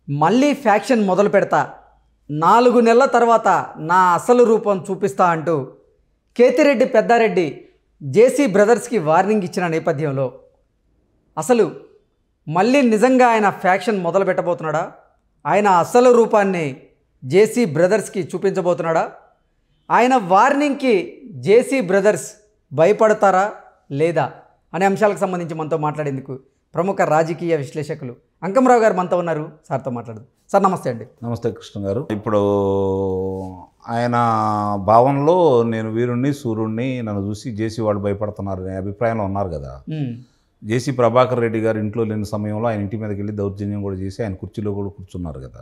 మళ్ళీ ఫ్యాక్షన్ మొదలు పెడతా, 4 నెలల తర్వాత నా అసలు రూపం చూపిస్తా అంటూ కేతిరెడ్డి పెద్దారెడ్డి జేసీ బ్రదర్స్కి వార్నింగ్ ఇచ్చిన నేపథ్యంలో అసలు మళ్ళీ నిజంగా ఆయన ఫ్యాక్షన్ మొదలు పెట్టబోతున్నాడా? ఆయన అసలు రూపాన్ని జేసీ బ్రదర్స్కి చూపించబోతున్నాడా? ఆయన వార్నింగ్కి జేసీ బ్రదర్స్ భయపడతారా లేదా అనే అంశాలకు సంబంధించి మనతో మాట్లాడేందుకు ప్రముఖ రాజకీయ విశ్లేషకులు అంకమరావు గారు మనతో ఉన్నారు. సార్తో మాట్లాడదు. సార్ నమస్తే అండి. నమస్తే కృష్ణ గారు. ఇప్పుడు ఆయన భావనలో నేను వీరుణ్ణి సూర్యుడిని, నన్ను చూసి జేసీ వాళ్ళు భయపడుతున్నారు అనే అభిప్రాయంలో ఉన్నారు కదా. జేసీ ప్రభాకర్ రెడ్డి గారు ఇంట్లో లేని సమయంలో ఆయన ఇంటి మీదకి వెళ్ళి దౌర్జన్యం కూడా చేసి ఆయన కుర్చీలో కూడా కూర్చున్నారు కదా.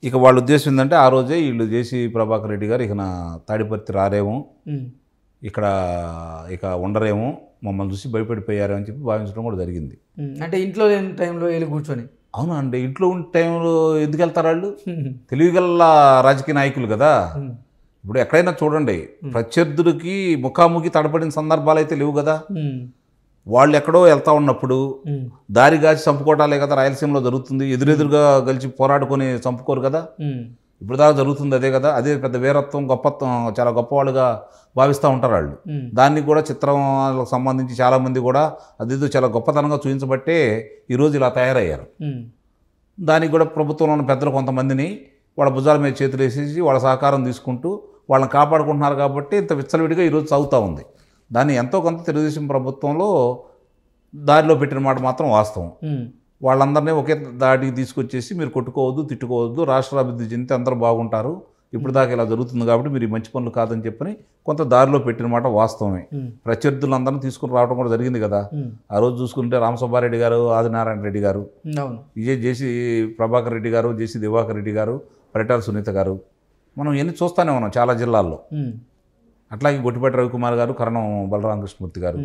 ఇక వాళ్ళ ఉద్దేశం ఏంటంటే ఆ రోజే వీళ్ళు జేసీ ప్రభాకర్ రెడ్డి గారు ఇక నా తాడిపత్రి రారేమో, ఇక్కడ ఇక ఉండరేమో, మమ్మల్ని చూసి భయపడిపోయారు అని చెప్పి భావించడం కూడా జరిగింది. అంటే ఇంట్లో లేని టైంలో వెళ్ళి కూర్చొని, అవునా అండి, ఇంట్లో ఉండే టైంలో ఎందుకు వెళ్తారు వాళ్ళు? తెలివిగల రాజకీయ నాయకులు కదా. ఇప్పుడు ఎక్కడైనా చూడండి, ప్రత్యర్థుడికి ముఖాముఖి తడబడిన సందర్భాలు అయితే లేవు కదా. వాళ్ళు ఎక్కడో వెళ్తా ఉన్నప్పుడు దారి గాచి చంపుకోవటాలే కదా రాయలసీమలో జరుగుతుంది. ఎదురెదురుగా కలిసి పోరాడుకొని చంపుకోరు కదా. ఇప్పుడు దాకా జరుగుతుంది అదే కదా. అదే పెద్ద వీరత్వం, గొప్పత్వం, చాలా గొప్పవాళ్ళుగా భావిస్తూ ఉంటారు వాళ్ళు. దాన్ని కూడా చిత్రాలకు సంబంధించి చాలామంది కూడా అదేదో చాలా గొప్పతనంగా చూపించబట్టే ఈరోజు ఇలా తయారయ్యారు. దానికి కూడా ప్రభుత్వంలో ఉన్న పెద్దలు కొంతమందిని వాళ్ళ భుజాల మీద చేతులు వేసేసి వాళ్ళ సహకారం తీసుకుంటూ వాళ్ళని కాపాడుకుంటున్నారు కాబట్టి ఇంత విచ్చలవిడిగా ఈరోజు సాగుతూ ఉంది. దాన్ని ఎంతో కొంత తెలుగుదేశం ప్రభుత్వంలో దారిలో పెట్టిన మాట మాత్రం వాస్తవం. వాళ్ళందరినీ ఒకే దాడికి తీసుకొచ్చేసి మీరు కొట్టుకోవద్దు, తిట్టుకోవద్దు, రాష్ట్ర అభివృద్ధి చెందితే అందరూ బాగుంటారు, ఇప్పుడు దాకా ఇలా జరుగుతుంది కాబట్టి మీరు ఈ మంచి పనులు కాదని చెప్పని కొంత దారిలో పెట్టిన మాట వాస్తవమే. ప్రత్యర్థులందరినీ తీసుకుని రావడం కూడా జరిగింది కదా. ఆ రోజు చూసుకుంటే రామసుబ్బారెడ్డి గారు, ఆదినారాయణ రెడ్డి గారు, జేసీ ప్రభాకర్ రెడ్డి గారు, జేసీ దివాకర్ రెడ్డి గారు, పరిటాల సునీత గారు, మనం ఎన్ని చూస్తూనే ఉన్నాం చాలా జిల్లాల్లో. అట్లాగే గొట్టిపాటి రవికుమార్ గారు, కరణం బలరామకృష్ణమూర్తి గారు.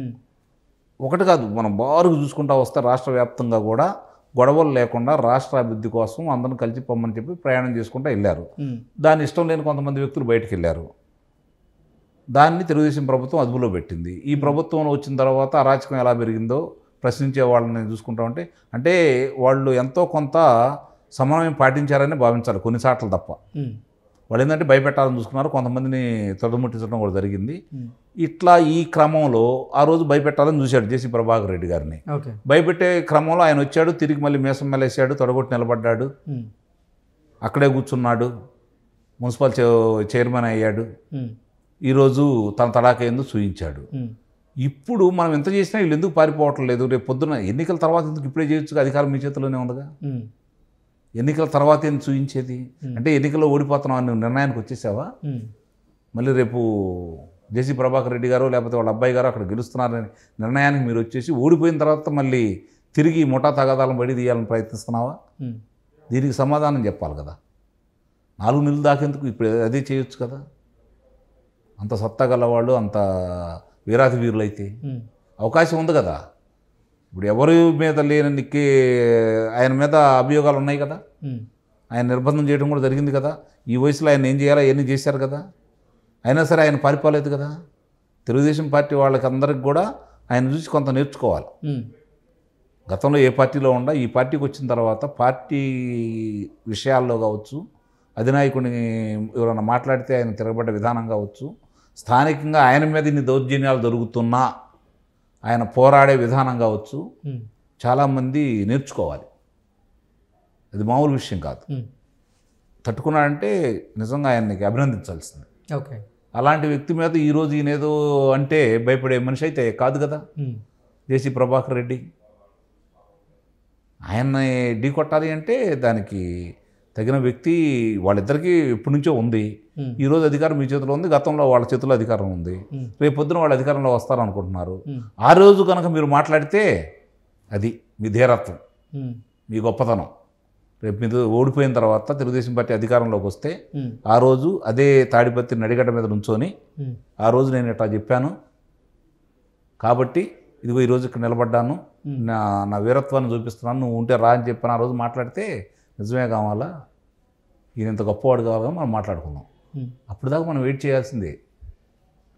ఒకటి కాదు, మనం బారుగా చూసుకుంటా వస్తే రాష్ట్ర వ్యాప్తంగా కూడా గొడవలు లేకుండా రాష్ట్ర అభివృద్ధి కోసం అందరిని కలిసి పొమ్మని చెప్పి ప్రయాణం చేసుకుంటూ వెళ్ళారు. దాన్ని ఇష్టం లేని కొంతమంది వ్యక్తులు బయటకు వెళ్ళారు. దాన్ని తెలుగుదేశం ప్రభుత్వం అదుపులో పెట్టింది. ఈ ప్రభుత్వం వచ్చిన తర్వాత అరాచకం ఎలా పెరిగిందో ప్రశ్నించే వాళ్ళని చూసుకుంటామంటే అంటే వాళ్ళు ఎంతో కొంత సమన్వయం పాటించారని భావించాలి కొన్నిసార్లు తప్ప. వాళ్ళు ఏంటంటే భయపెట్టాలని చూసుకున్నారు, కొంతమందిని తొడముట్టించడం కూడా జరిగింది. ఇట్లా ఈ క్రమంలో ఆ రోజు భయపెట్టాలని చూశాడు జేసీ ప్రభాకర్ రెడ్డి గారిని. భయపెట్టే క్రమంలో ఆయన వచ్చాడు, తిరిగి మళ్ళీ మీసం మెలేసాడు, తొడగొట్టి నిలబడ్డాడు, అక్కడే కూర్చున్నాడు, మున్సిపల్ చైర్మన్ అయ్యాడు. ఈరోజు తన తడాకేందో చూయించాడు. ఇప్పుడు మనం ఎంత చేసినా వీళ్ళు ఎందుకు పారిపోవటం లేదు? రేపు పొద్దున ఎన్నికల తర్వాత ఎందుకు ఇప్పుడే చేయొచ్చు? అధికారం మీ చేతిలోనే ఉందిగా. ఎన్నికల తర్వాత ఏం చూయించేది? అంటే ఎన్నికల్లో ఓడిపోతున్నావు అని నిర్ణయానికి వచ్చేసావా? మళ్ళీ రేపు జేసీ ప్రభాకర్ రెడ్డి గారు లేకపోతే వాళ్ళ అబ్బాయి గారు అక్కడ గెలుస్తున్నారని నిర్ణయానికి మీరు వచ్చేసి ఓడిపోయిన తర్వాత మళ్ళీ తిరిగి ముఠా తగాదాలను బడి తీయాలని ప్రయత్నిస్తున్నావా? దీనికి సమాధానం చెప్పాలి కదా. 4 నెలలు దాకేందుకు ఇప్పుడు అదే చేయొచ్చు కదా. అంత సత్తా గలవాళ్ళు, అంత వీరాతి వీరులైతే అవకాశం ఉంది కదా. ఇప్పుడు ఎవరి మీద లేనికి ఆయన మీద అభియోగాలు ఉన్నాయి కదా. ఆయన నిర్బంధం చేయడం కూడా జరిగింది కదా. ఈ వయసులో ఆయన ఏం చేయాలో అవన్నీ చేశారు కదా. అయినా సరే ఆయన పారిపోలేదు కదా. తెలుగుదేశం పార్టీ వాళ్ళకి అందరికి కూడా ఆయన చూసి కొంత నేర్చుకోవాలి. గతంలో ఏ పార్టీలో ఉండా ఈ పార్టీకి వచ్చిన తర్వాత పార్టీ విషయాల్లో కావచ్చు, అధినాయకుడిని ఎవరైనా మాట్లాడితే ఆయన తిరగబడ్డ విధానం కావచ్చు, స్థానికంగా ఆయన మీద ఇన్ని దౌర్జన్యాలు జరుగుతున్నా ఆయన పోరాడే విధానం కావచ్చు, చాలామంది నేర్చుకోవాలి. అది మామూలు విషయం కాదు. తట్టుకున్నాడంటే నిజంగా ఆయనకి అభినందించాల్సింది. ఓకే, అలాంటి వ్యక్తి మీద ఈరోజు ఈయనేదో అంటే భయపడే మనిషి అయితే కాదు కదా జేసీ ప్రభాకర్ రెడ్డి. ఆయన్ని ఢీ కొట్టాలి అంటే దానికి తగిన వ్యక్తి వాళ్ళిద్దరికీ ఎప్పటి నుంచో ఉంది. ఈరోజు అధికారం మీ చేతిలో ఉంది, గతంలో వాళ్ళ చేతిలో అధికారం ఉంది. రేపు పొద్దున వాళ్ళ అధికారంలో వస్తారనుకుంటున్నారు. ఆ రోజు కనుక మీరు మాట్లాడితే అది మీ ధీరత్వం, మీ గొప్పతనం. రేపు మీరు ఓడిపోయిన తర్వాత తెలుగుదేశం పార్టీ అధికారంలోకి వస్తే ఆ రోజు అదే తాడిపత్రి నడిగడ్డ మీద నుంచొని ఆ రోజు నేను ఇట్లా చెప్పాను కాబట్టి ఇదిగో ఈరోజు ఇక్కడ నిలబడ్డాను, నా వీరత్వాన్ని చూపిస్తున్నాను, నువ్వు ఉంటే రా అని చెప్పాను. ఆ రోజు మాట్లాడితే నిజమే కావాలా, ఈయన ఇంత గొప్పవాడు కావాలని మనం మాట్లాడుకుందాం. అప్పుడు దాకా మనం వెయిట్ చేయాల్సిందే.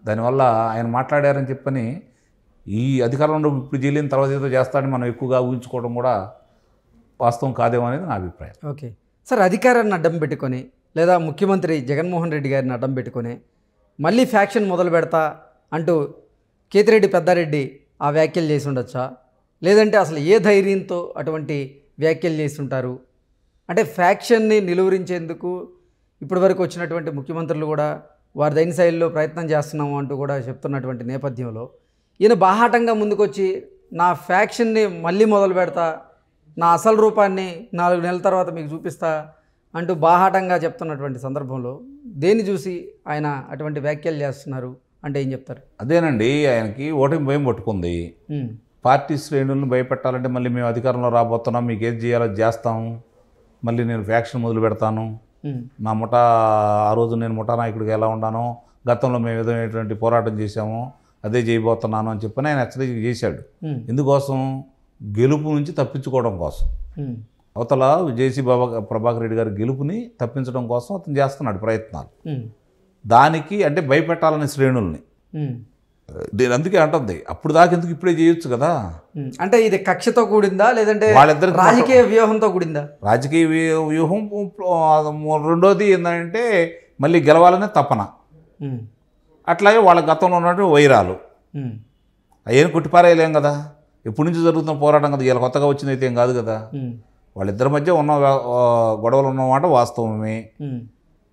దానివల్ల ఆయన మాట్లాడారని చెప్పని ఈ అధికారంలో ఇప్పుడు చేయలేని తర్వాత ఏదో చేస్తాడని మనం ఎక్కువగా ఊహించుకోవడం కూడా వాస్తవం కాదేమో అనేది నా అభిప్రాయం. ఓకే సార్, అధికారాన్ని అడ్డం పెట్టుకొని లేదా ముఖ్యమంత్రి జగన్మోహన్ రెడ్డి గారిని అడ్డం పెట్టుకొని మళ్ళీ ఫ్యాక్షన్ మొదలు పెడతా అంటూ కేతిరెడ్డి పెద్దారెడ్డి ఆ వ్యాఖ్యలు చేసి ఉండొచ్చా, లేదంటే అసలు ఏ ధైర్యంతో అటువంటి వ్యాఖ్యలు చేసి ఉంటారు? అంటే ఫ్యాక్షన్ని నిలువరించేందుకు ఇప్పటివరకు వచ్చినటువంటి ముఖ్యమంత్రులు కూడా వారి దైన శైలిలో ప్రయత్నం చేస్తున్నాము అంటూ కూడా చెప్తున్నటువంటి నేపథ్యంలో ఈయన బాహాటంగా ముందుకొచ్చి నా ఫ్యాక్షన్ని మళ్ళీ మొదలు పెడతా, నా అసలు రూపాన్ని 4 నెలల తర్వాత మీకు చూపిస్తా అంటూ బాహాటంగా చెప్తున్నటువంటి సందర్భంలో దేన్ని చూసి ఆయన అటువంటి వ్యాఖ్యలు చేస్తున్నారు అంటే ఏం చెప్తారు? అదేనండి, ఆయనకి ఓటమి భయం పట్టుకుంది. పార్టీ శ్రేణులను భయపెట్టాలంటే మళ్ళీ మేము అధికారంలో రాబోతున్నాం, మీకు ఏది చేయాలో అది చేస్తాము, మళ్ళీ నేను ఫ్యాక్షన్ మొదలు పెడతాను, నా ముఠా ఆ రోజు నేను ముఠా నాయకుడిగా ఎలా ఉన్నానో, గతంలో మేము విధమైనటువంటి పోరాటం చేశాము అదే చేయబోతున్నాను అని చెప్పని ఆయన హెచ్చరిక చేశాడు. ఎందుకోసం? గెలుపు నుంచి తప్పించుకోవడం కోసం. అవతల జేసీ ప్రభాకర్ రెడ్డి గారి గెలుపుని తప్పించడం కోసం అతను చేస్తున్నాడు ప్రయత్నాలు. దానికి అంటే భయపెట్టాలని శ్రేణుల్ని. నేను అందుకే అంటుంది అప్పుడు దాకా ఎందుకు ఇప్పుడే చేయొచ్చు కదా. అంటే ఇది కక్షతో కూడిందా లేదంటే వాళ్ళిద్దరు రాజకీయ వ్యూహంతో కూడిందా? రాజకీయ వ్యూహం. రెండోది ఏంటంటే మళ్ళీ గెలవాలనే తపన. అట్లాగే వాళ్ళ గతంలో ఉన్నటువంటి వైరాలు అయ్యేం కొట్టిపారేయలేం కదా. ఎప్పటి నుంచి జరుగుతున్న పోరాటం కదా, ఇలా కొత్తగా వచ్చింది అయితే ఏం కాదు కదా. వాళ్ళిద్దరి మధ్య ఉన్న గొడవలు ఉన్నమాట వాస్తవమే.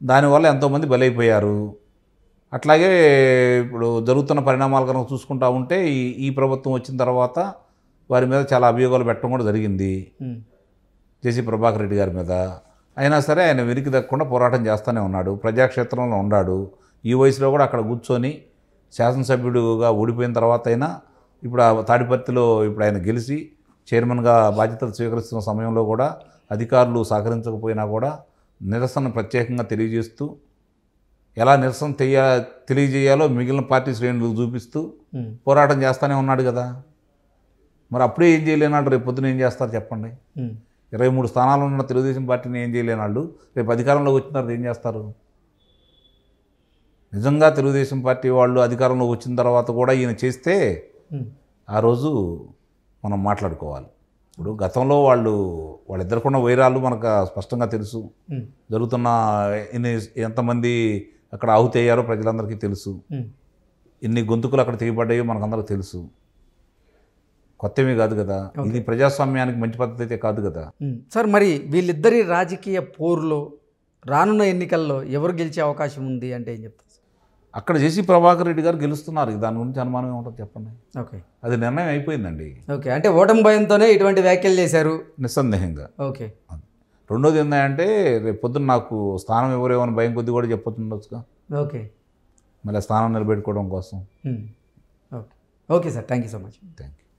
దానివల్ల ఎంతోమంది బలైపోయారు. అట్లాగే ఇప్పుడు జరుగుతున్న పరిణామాలు కనుక చూసుకుంటా ఉంటే ఈ ప్రభుత్వం వచ్చిన తర్వాత వారి మీద చాలా అభియోగాలు పెట్టడం కూడా జరిగింది, జేసీ ప్రభాకర్ రెడ్డి గారి మీద. అయినా సరే ఆయన వెనక్కి దక్కకుండా పోరాటం చేస్తూనే ఉన్నాడు, ప్రజాక్షేత్రంలో ఉన్నాడు. ఈ వయసులో కూడా అక్కడ కూర్చొని శాసనసభ్యుడుగా ఓడిపోయిన తర్వాత అయినా ఇప్పుడు ఆ తాడిపత్రిలో ఇప్పుడు ఆయన గెలిచి చైర్మన్గా బాధ్యతలు స్వీకరిస్తున్న సమయంలో కూడా అధికారులు సహకరించకపోయినా కూడా నిరసన ప్రత్యేకంగా తెలియజేస్తూ ఎలా నిరసన తెలియజేయాలో మిగిలిన పార్టీ శ్రేణులకు చూపిస్తూ పోరాటం చేస్తూనే ఉన్నాడు కదా. మరి అప్పుడే ఏం చేయలేనాడు, రేపు పొద్దున ఏం చేస్తారు చెప్పండి? 23 స్థానాలు ఉన్న తెలుగుదేశం పార్టీని ఏం చేయలేనాళ్ళు రేపు అధికారంలోకి వచ్చిన తర్వాత ఏం చేస్తారు? నిజంగా తెలుగుదేశం పార్టీ వాళ్ళు అధికారంలోకి వచ్చిన తర్వాత కూడా ఈయన చేస్తే ఆ రోజు మనం మాట్లాడుకోవాలి. ఇప్పుడు గతంలో వాళ్ళిద్దరికున్న వైరాలు మనకు స్పష్టంగా తెలుసు. జరుగుతున్న ఎంతమంది అక్కడ ఆహుతి అయ్యారో ప్రజలందరికీ తెలుసు. ఎన్ని గొంతుకులు అక్కడ తెగిపడ్డాయో మనకందరికీ తెలుసు. కొత్తమీ కాదు కదా. ఇది ప్రజాస్వామ్యానికి మంచి పద్ధతి అయితే కాదు కదా. సార్, మరి వీళ్ళిద్దరి రాజకీయ పోరులో రానున్న ఎన్నికల్లో ఎవరు గెలిచే అవకాశం ఉంది అంటే ఏం చెప్తారు? అక్కడ జేసీ ప్రభాకర్ రెడ్డి గారు గెలుస్తున్నారు, దాని గురించి అనుమానం ఏముంటుంది చెప్పండి. ఓకే, అది నిర్ణయం అయిపోయిందండి. ఓకే, అంటే ఓటమి భయంతోనే ఇటువంటి వ్యాఖ్యలు చేశారు నిస్సందేహంగా. ఓకే. రెండోది ఏంటంటే రేపు పొద్దున్న నాకు స్థానం ఎవరేమో అని భయం కొద్ది కూడా చెప్పొచ్చుండొచ్చుగా. ఓకే, మళ్ళీ స్థానం నిలబెట్టుకోవడం కోసం. Okay, okay sir, thank you so much. Thank you.